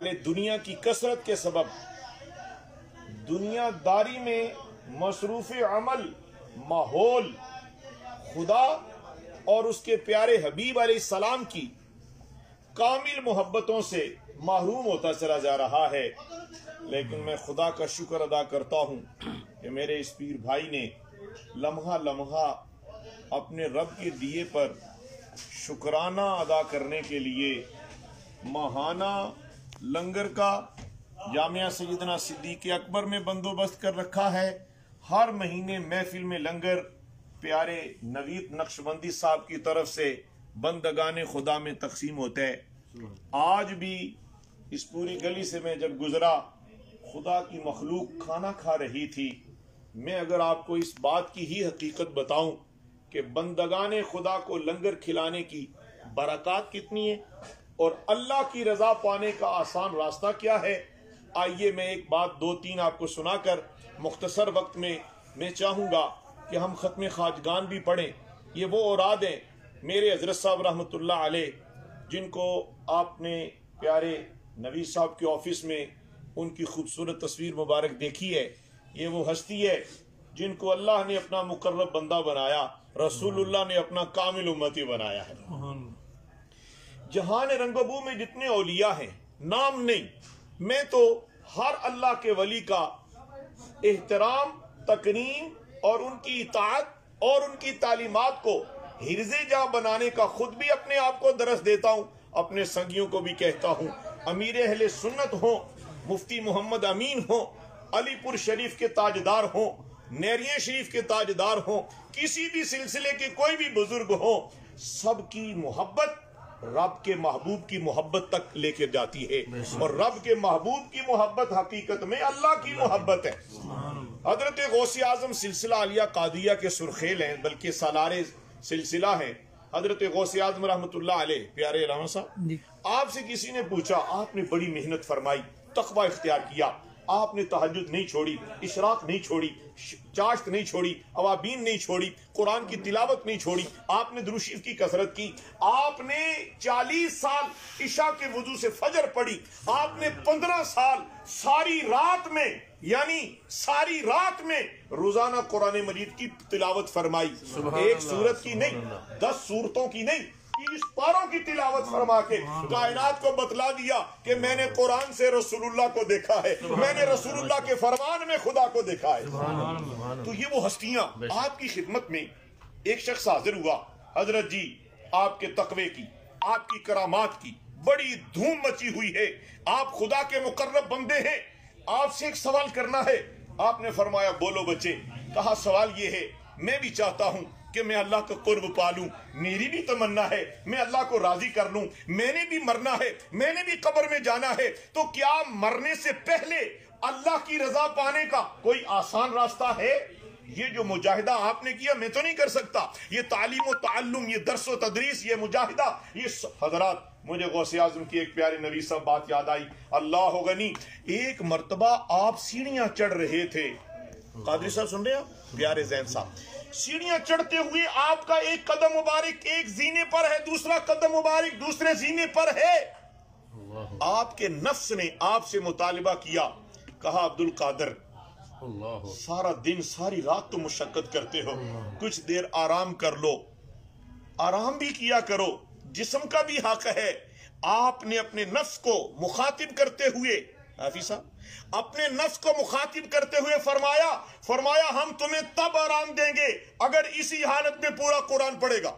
اہل دنیا کی کثرت کے سبب دنیا داری میں مصروف عمل ماحول خدا اور اس کے پیارے حبیب علیہ السلام کی کامل محبتوں سے محروم ہوتا چلا جا رہا ہے. لیکن میں خدا کا شکر ادا کرتا ہوں کہ میرے اس پیر بھائی نے لمحہ لمحہ اپنے رب کے دیے پر شکرانہ ادا کرنے کے لیے ماہانہ لنگر کا جامعہ سیدنا صدیق اکبر میں بندوبست کر رکھا ہے. ہر مہینے محفل میں لنگر پیارے نوید نقشبندی صاحب کی طرف سے بندگان خدا میں تقسیم ہوتا ہے. آج بھی اس پوری گلی سے میں جب گزرا خدا کی مخلوق کھانا کھا رہی تھی. میں اگر آپ کو اس بات کی ہی حقیقت بتاؤں کہ بندگان خدا کو لنگر کھلانے کی برکات کتنی ہے اور اللہ کی رضا پانے کا آسان راستہ کیا ہے، آئیے میں ایک بات دو تین آپ کو سنا کر مختصر وقت میں چاہوں گا کہ ہم ختم خواجگان بھی پڑھیں. یہ وہ اوراد ہیں میرے حضرت صاحب رحمۃ اللہ علیہ جن کو آپ نے پیارے نوید صاحب کے آفس میں ان کی خوبصورت تصویر مبارک دیکھی ہے. یہ وہ ہستی ہے جن کو اللہ نے اپنا مقرب بندہ بنایا، رسول اللہ نے اپنا کامل امتی بنایا ہے. جہان رنگ و بو میں جتنے اولیاء ہیں نام نہیں، میں تو ہر اللہ کے ولی کا احترام تکریم اور ان کی اطاعت اور ان کی تعلیمات کو حرز جاں بنانے کا خود بھی اپنے آپ کو درس دیتا ہوں، اپنے سنگیوں کو بھی کہتا ہوں. امیر اہل سنت ہوں، مفتی محمد امین ہوں، علی پور شریف کے تاجدار ہوں، نیریے شریف کے تاجدار ہوں، کسی بھی سلسلے کے کوئی بھی بزرگ ہوں، سب کی محبت رب کے محبوب کی محبت تک لے کے جاتی ہے. اور رب کے محبوب کی محبت حقیقت میں اللہ کی محبت ہے. حضرت غوث اعظم سلسلہ عالیہ قادریہ کے سرخیل ہیں، بلکہ سالار سلسلہ ہیں. حضرت غوث اعظم رحمۃ اللہ علیہ پیارے علامہ صاحب، آپ سے کسی نے پوچھا، آپ نے بڑی محنت فرمائی، تقوی اختیار کیا، آپ نے تہجد نہیں چھوڑی، اشراق نہیں چھوڑی، چاشت نہیں چھوڑی، اوابین نہیں چھوڑی، قرآن کی تلاوت نہیں چھوڑی، آپ نے درود شریف کی کثرت کی، آپ نے 40 سال عشاء کے وضو سے فجر پڑھی، آپ نے 15 سال ساری رات میں یعنی ساری رات میں روزانہ قرآن مجید کی تلاوت فرمائی. ایک سورت کی نہیں، 10 سورتوں کی نہیں، 30 پاروں کی تلاوت فرما کے کائنات کو بتلا دیا کہ میں نے قرآن سے رسول اللہ کو دیکھا ہے، میں نے رسول اللہ کے فرمان میں خدا کو دیکھا ہے. تو یہ وہ ہستیاں آپ کی خدمت میں. ایک شخص حاضر ہوا، حضرت جی آپ کے تقوی کی، آپ کی کرامات کی بڑی دھوم مچی ہوئی ہے، آپ خدا کے مقرب بندے ہیں، آپ سے ایک سوال کرنا ہے. آپ نے فرمایا بولو بچے. کہا سوال یہ ہے، میں بھی چاہتا ہوں کہ میں اللہ کا قرب پالوں، میری بھی تمنا ہے میں اللہ کو راضی کر لوں، میں نے بھی مرنا ہے، میں نے بھی قبر میں جانا ہے، تو کیا مرنے سے پہلے اللہ کی رضا پانے کا کوئی آسان راستہ ہے؟ یہ جو مجاہدہ آپ نے کیا میں تو نہیں کر سکتا، یہ تعلیم و تعلم، یہ درس و تدریس، یہ مجاہدہ، یہ حضرات مجھے غوث اعظم کی ایک پیارے نبی صاحب بات یاد آئی، اللہ غنی. ایک مرتبہ آپ سیڑھیاں چڑھ رہے تھے، قادری صاحب سن رہے ہیں پیارے زین صاحب، سیڑھیاں چڑھتے ہوئے آپ کا ایک قدم مبارک ایک زینے پر ہے، دوسرا قدم مبارک دوسرے زینے پر ہے. آپ کے نفس نے آپ سے مطالبہ کیا، کہا عبد القادر سارا دن ساری رات تو مشقت کرتے ہو، کچھ دیر آرام کر لو. آرام بھی کیا کرو، جسم کا بھی حق ہے. آپ نے اپنے نفس کو مخاطب کرتے ہوئے، حافظ صاحب اپنے نفس کو مخاطب کرتے ہوئے فرمایا ہم تمہیں تب آرام دیں گے اگر اسی حالت میں پورا قرآن پڑھے گا.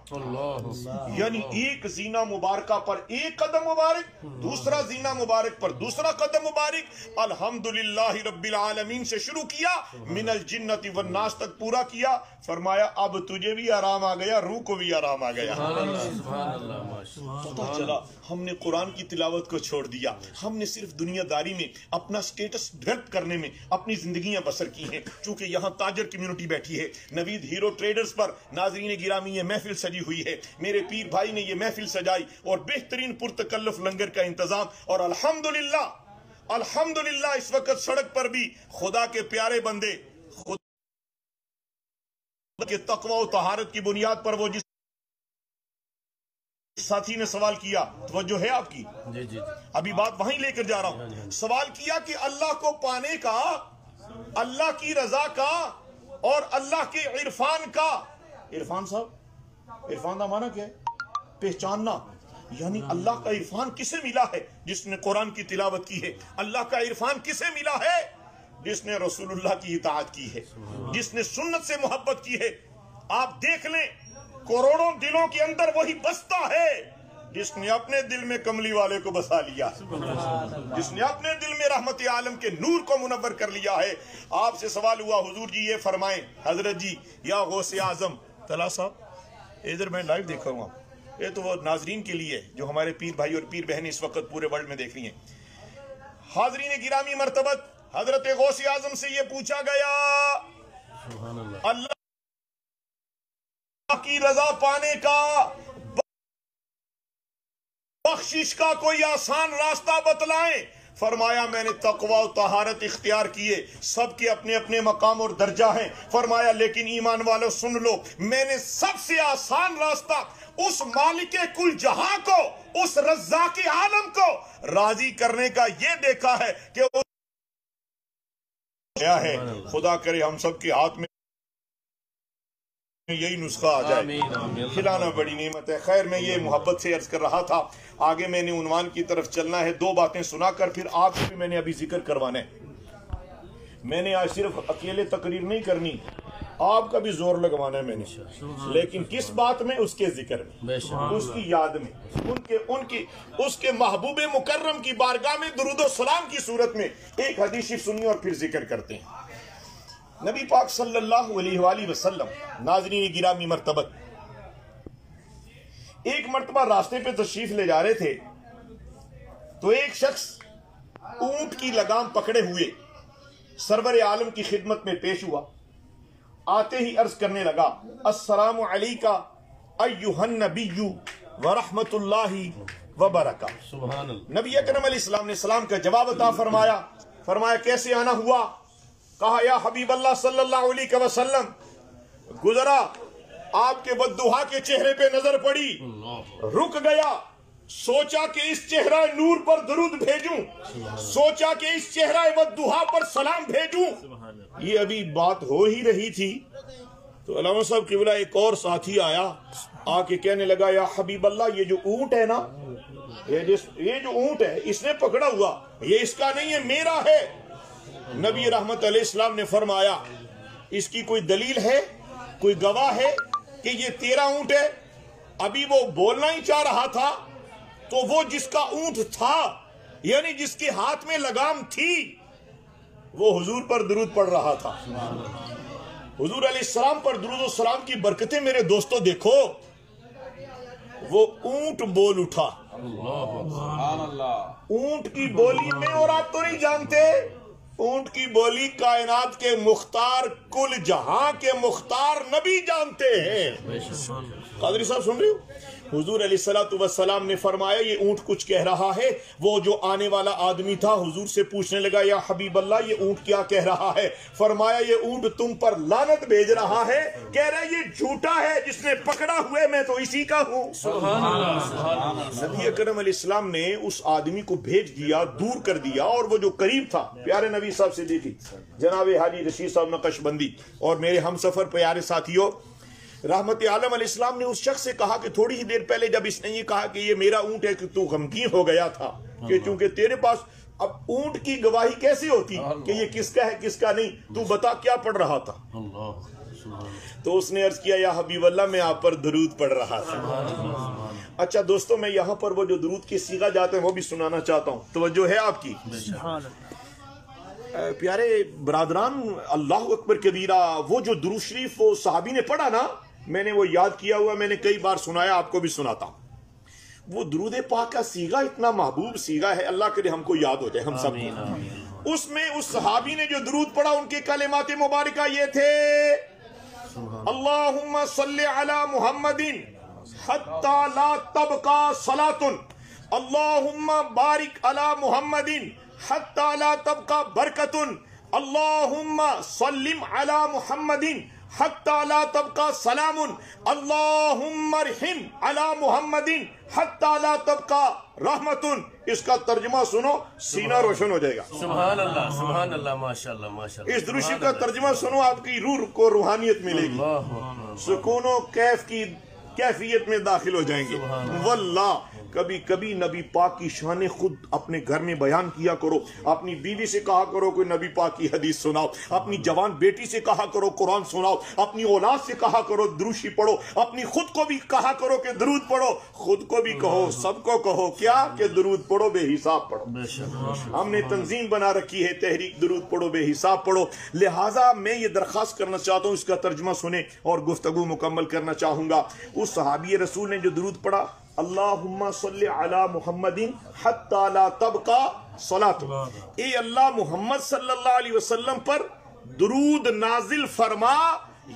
یعنی ایک زینہ مبارکہ پر ایک قدم مبارک، دوسرا زینہ مبارک پر دوسرا قدم مبارک. الحمدللہ رب العالمین سے شروع کیا، من الجنت والناس تک پورا کیا. فرمایا اب تجھے بھی آرام آ گیا، روح کو بھی آرام آ گیا. پتہ چلا ہم نے قرآن کی تلاوت کو چھوڑ دیا، ہم نے صرف دنیا داری میں اپنا سٹیٹس ڈیولپ کرنے میں اپنی زندگیاں بسر کی ہیں. چونکہ یہاں تاجر کمیونٹی بیٹھی ہے، نوید ہیرو ٹریڈرز پر ناظرین گرامی یہ محفل سجی ہوئی ہے، میرے پیر بھائی نے یہ محفل سجائی اور بہترین پرتکلف لنگر کا انتظام. اور الحمدللہ اس وقت سڑک پر بھی خدا کے پیارے بندے خدا کے تقوی و طہارت کی بنیاد پر وہ جس ساتھی نے سوال کیا، توجہ ہے آپ کی؟ جی جی ابھی بات وہیں لے کر جا رہا ہوں. سوال کیا کہ اللہ کو پانے کا، اللہ کی رضا کا اور اللہ کے عرفان کا. عرفان صاحب، عرفان کا معنی کیا ہے؟ پہچاننا. یعنی اللہ کا عرفان کسے ملا ہے؟ جس نے قرآن کی تلاوت کی ہے. اللہ کا عرفان کسے ملا ہے؟ جس نے رسول اللہ کی اطاعت کی ہے، جس نے سنت سے محبت کی ہے. آپ دیکھ لیں کروڑوں دلوں کے اندر وہی بستا ہے جس نے اپنے دل میں کملی والے کو بسا لیا، جس نے اپنے دل میں رحمت عالم کے نور کو منور کر لیا ہے. آپ سے سوال ہوا حضور جی یہ فرمائیں حضرت جی یا غوث اعظم طلحہ صاحب، ادھر میں لائیو دیکھ رہا ہوں. آپ یہ تو وہ ناظرین کے لیے جو ہمارے پیر بھائی اور پیر بہنیں اس وقت پورے ورلڈ میں دیکھ رہی ہیں. حاضرین گرامی مرتبت، حضرت غوث اعظم سے یہ پوچھا گیا اللہ کی رضا پانے کا، بخشش کا کوئی آسان راستہ بتلائیں. فرمایا میں نے تقوی و طہارت اختیار کیے، سب کے اپنے اپنے مقام اور درجہ ہیں. فرمایا لیکن ایمان والو سن لو، میں نے سب سے آسان راستہ اس مالک کل جہاں کو، اس رزاق عالم کو راضی کرنے کا یہ دیکھا ہے کہ وہ کیا ہے. خدا کرے ہم سب کے ہاتھ میں یہی نسخہ آ جائے. کھلانا بڑی نعمت ہے. خیر میں یہ محبت سے عرض کر رہا تھا، آگے میں نے عنوان کی طرف چلنا ہے. دو باتیں سنا کر پھر آپ سے بھی میں نے ابھی ذکر کروانا ہے. میں نے آج صرف اکیلے تقریر نہیں کرنی، آپ کا بھی زور لگوانا ہے میں نے. لیکن کس بات میں؟ اس کے ذکر میں، اس کی یاد میں، اس کے محبوب مکرم کی بارگاہ میں درود و سلام کی صورت میں. ایک حدیث سنی اور پھر ذکر کرتے ہیں. نبی پاک صلی اللہ علیہ وآلہ وسلم، ناظرین گرامی مرتبت، ایک مرتبہ راستے پہ تشریف لے جا رہے تھے تو ایک شخص اونٹ کی لگام پکڑے ہوئے سرور عالم کی خدمت میں پیش ہوا. آتے ہی عرض کرنے لگا السلام علیکہ ایہا النبی ورحمت اللہ وبرکاتہ. سبحان اللہ. نبی اکرم علیہ السلام نے سلام کا جواب عطا فرمایا. فرمایا کیسے آنا ہوا؟ کہا یا حبیب اللہ صلی اللہ علیہ وسلم، گزرا آپ کے بددعا کے چہرے پہ نظر پڑی، رک گیا، سوچا کہ اس چہرہ نور پر درود بھیجوں، سوچا کہ اس چہرہ بددعا پر سلام بھیجوں. یہ ابھی بات ہو ہی رہی تھی تو علامہ صاحب قبلہ ایک اور ساتھی آیا، آ کے کہنے لگا یا حبیب اللہ یہ جو اونٹ ہے نا، یہ جو اونٹ ہے اس نے پکڑا ہوا، یہ اس کا نہیں ہے، میرا ہے. نبی رحمت علیہ السلام نے فرمایا اس کی کوئی دلیل ہے، کوئی گواہ ہے کہ یہ تیرا اونٹ ہے؟ ابھی وہ بولنا ہی چاہ رہا تھا تو وہ جس کا اونٹ تھا، یعنی جس کے ہاتھ میں لگام تھی، وہ حضور پر درود پڑھ رہا تھا. حضور علیہ السلام پر درود و سلام کی برکتیں میرے دوستو دیکھو. وہ اونٹ بول اٹھا. اونٹ کی بولی میں، اور آپ تو نہیں جانتے، اونٹ کی بولی کائنات کے مختار، کل جہاں کے مختار نبی جانتے ہیں. قادری صاحب سن رہے ہو؟ حضور علیہ السلام نے فرمایا یہ اونٹ کچھ کہہ رہا ہے. وہ جو آنے والا آدمی تھا حضور سے پوچھنے لگا یا حبیب اللہ یہ اونٹ کیا کہہ رہا ہے؟ فرمایا یہ اونٹ تم پر لعنت بھیج رہا ہے، کہہ رہا ہے یہ جھوٹا ہے، جس نے پکڑا ہوئے میں تو اسی کا ہوں. نبی اکرم علیہ السلام نے اس آدمی کو بھیج دیا، دور کر دیا، اور وہ جو قریب تھا، پیارے نبی صاحب سے دیکھی جناب حاجی رشید صاحب نقش بندی اور میرے ہم سفر پیارے ساتھیوں، رحمت عالم علیہ السلام نے اس شخص سے کہا کہ تھوڑی ہی دیر پہلے جب اس نے یہ کہا کہ یہ میرا اونٹ ہے کہ تو غمگین ہو گیا تھا کہ چونکہ تیرے پاس اب اونٹ کی گواہی کیسے ہوتی کہ یہ کس کا ہے کس کا نہیں، تو بتا کیا پڑھ رہا تھا؟ تو اس نے عرض کیا یا حبیب اللہ میں آپ پر درود پڑھ رہا تھا. اچھا دوستو میں یہاں پر وہ جو درود کی صیغہ جاتے ہیں وہ بھی سنانا چاہتا ہوں، توجہ ہے آپ کی؟ پیارے برادران، اللہ اکبر کبیرہ، وہ جو درود شریف وہ صحابی نے پڑھا نا، میں نے وہ یاد کیا ہوا، میں نے کئی بار سنایا، آپ کو بھی سناتا ہوں. وہ درود پاک کا صیغہ اتنا محبوب صیغہ ہے، اللہ کرے ہم کو یاد ہو جائے ہم سب کو. اس میں اس صحابی نے جو درود پڑھا ان کے کلمات مبارکہ یہ تھے اللہم صلی علی محمد حتی لا تبقى صلاة، اللہم بارک علی محمد حتی لا تبقى برکت، اللہم سلم علی محمد حتی لا تبقى سلام اللہم ارحم علی محمد حتی لا تبقى رحمت. اس کا ترجمہ سنو سینہ روشن ہو جائے گا. سبحان اللہ سبحان اللہ ماشاءاللہ ماشاءاللہ. اس درود شریف کا ترجمہ سنو آپ کی روح کو روحانیت ملے گی, سکون و کیف کی کیفیت میں داخل ہو جائیں گے. واللہ کبھی کبھی نبی پاک کی شان خود اپنے گھر میں بیان کیا کرو. اپنی بیوی سے کہا کرو کوئی نبی پاک کی حدیث سناؤ. اپنی جوان بیٹی سے کہا کرو قرآن سناؤ. اپنی اولاد سے کہا کرو دروشی پڑھو. اپنی خود کو بھی کہا کرو کہ درود پڑھو. خود کو بھی کہو, سب کو کہو کیا کہ درود پڑھو, بے حساب پڑھو. ہم نے تنظیم بنا رکھی ہے تحریک درود پڑھو بے حساب پڑھو. لہٰذا میں یہ درخواست کرنا چاہتا ہوں, اس کا ترجمہ سنیں اور گفتگو مکمل کرنا چاہوں گا. اس صحابی رسول نے جو درود پڑھا اللہم صلی علی محمد حتی لا تبقى صلاة, اے اللہ محمد صلی اللہ علیہ وسلم پر درود نازل فرما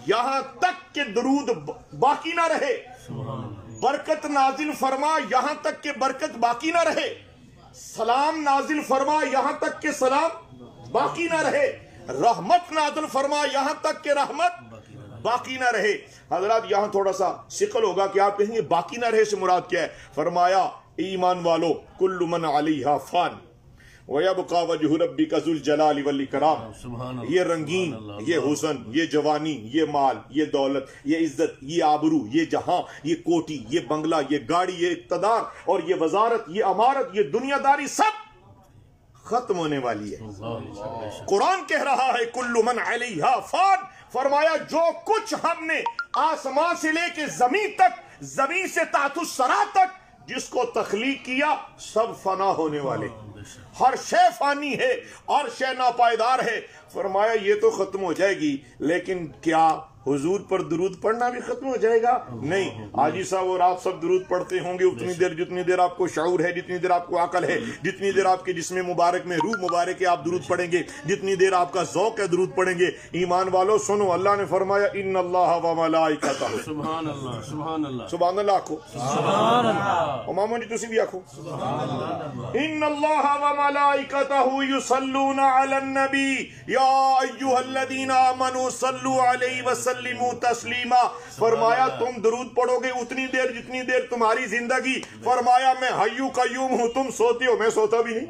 یہاں تک کہ درود باقی نہ رہے. برکت نازل فرما یہاں تک کہ برکت باقی نہ رہے. سلام نازل فرما یہاں تک کہ سلام باقی نہ رہے. رحمت نازل فرما یہاں تک کہ رحمت باقی نہ رہے. حضرات یہاں تھوڑا سا شکل ہوگا کہ آپ کہیں گے باقی نہ رہے سے مراد کیا ہے. فرمایا ایمان والو کل من علیہا فان وَيَبْقَى وَجْهُ رَبِّكَ ذُو الْجَلَالِ وَالْإِكْرَامِ. یہ رنگین, یہ حسن, یہ جوانی, یہ مال, یہ دولت, یہ عزت, یہ آبرو, یہ جہاں, یہ کوٹی, یہ بنگلہ, یہ گاڑی, یہ اقتدار اور یہ وزارت, یہ امارت, یہ دنیا داری سب ختم ہونے والی ہے. قرآن کہہ رہا ہے کل من علیہا فان. فرمایا جو کچھ ہم نے آسمان سے لے کے زمین تک, زمین سے تحت الثری تک جس کو تخلیق کیا سب فنا ہونے والے. ہر شے فانی ہے اور شے ناپائیدار ہے. فرمایا یہ تو ختم ہو جائے گی لیکن کیا حضور پر درود پڑھنا بھی ختم ہو جائے گا؟ نہیں. حاجی صاحب اور آپ سب درود پڑھتے ہوں گے اتنی دیر جتنی دیر آپ کو شعور ہے, جتنی دیر آپ کو عقل ہے, جتنی دیر آپ کے جسم مبارک میں روح مبارک ہے آپ درود پڑھیں گے, جتنی دیر آپ کا ذوق ہے درود پڑھیں گے. ایمان والو سنو, اللہ نے فرمایا ان اللہ و ملائکتہ, سبحان اللہ سبحان اللہ سبحان اللہ آکھو, سبحان اللہ. اماموں جی تسی بھی آکھو ان اللہ و ملائکتہ یصلون علی النبی یا ایھا الذین آمنوا صلوا علیہ وسلم تسلیما. فرمایا تم درود پڑھو گے اتنی دیر جتنی دیر تمہاری زندگی. فرمایا میں حیو قیوم ہوں, تم سوتے ہو, میں سوتا بھی نہیں.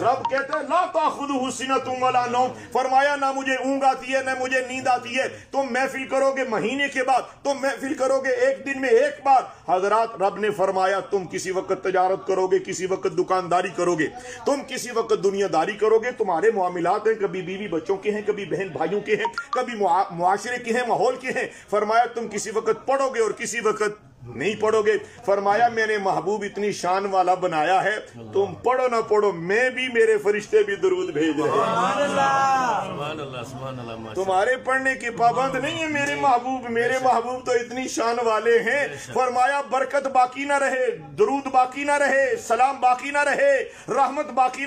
رب کہتا ہے لا تاخذہ سنۃ ولا نوم. فرمایا نہ مجھے اونگ آتی ہے نہ مجھے نیند آتی ہے. تم محفل کرو گے مہینے کے بعد, تم محفل کرو گے ایک دن میں ایک بار. حضرات رب نے فرمایا تم کسی وقت تجارت کرو گے, کسی وقت دکانداری کرو گے, تم کسی وقت دنیا داری کرو گے. تمہارے معاملات ہیں کبھی بیوی بچوں کے ہیں, کبھی بہن بھائیوں کے ہیں, کبھی معاشرے کے ہیں, ماحول کے ہیں. فرمایا تم کسی وقت پڑھو گے اور کسی وقت نہیں پڑھو گے. فرمایا میں نے محبوب اتنی شان والا بنایا ہے, تم پڑھو نہ پڑھو میں بھی میرے فرشتے بھی درود بھیج رہے ہیں. سبحان اللہ سبحان اللہ. تمہارے پڑھنے کے پابند نہیں ہے میرے محبوب. میرے محبوب تو اتنی شان والے ہیں. فرمایا برکت باقی نہ رہے, درود باقی نہ رہے, سلام باقی نہ رہے, رحمت باقی نہ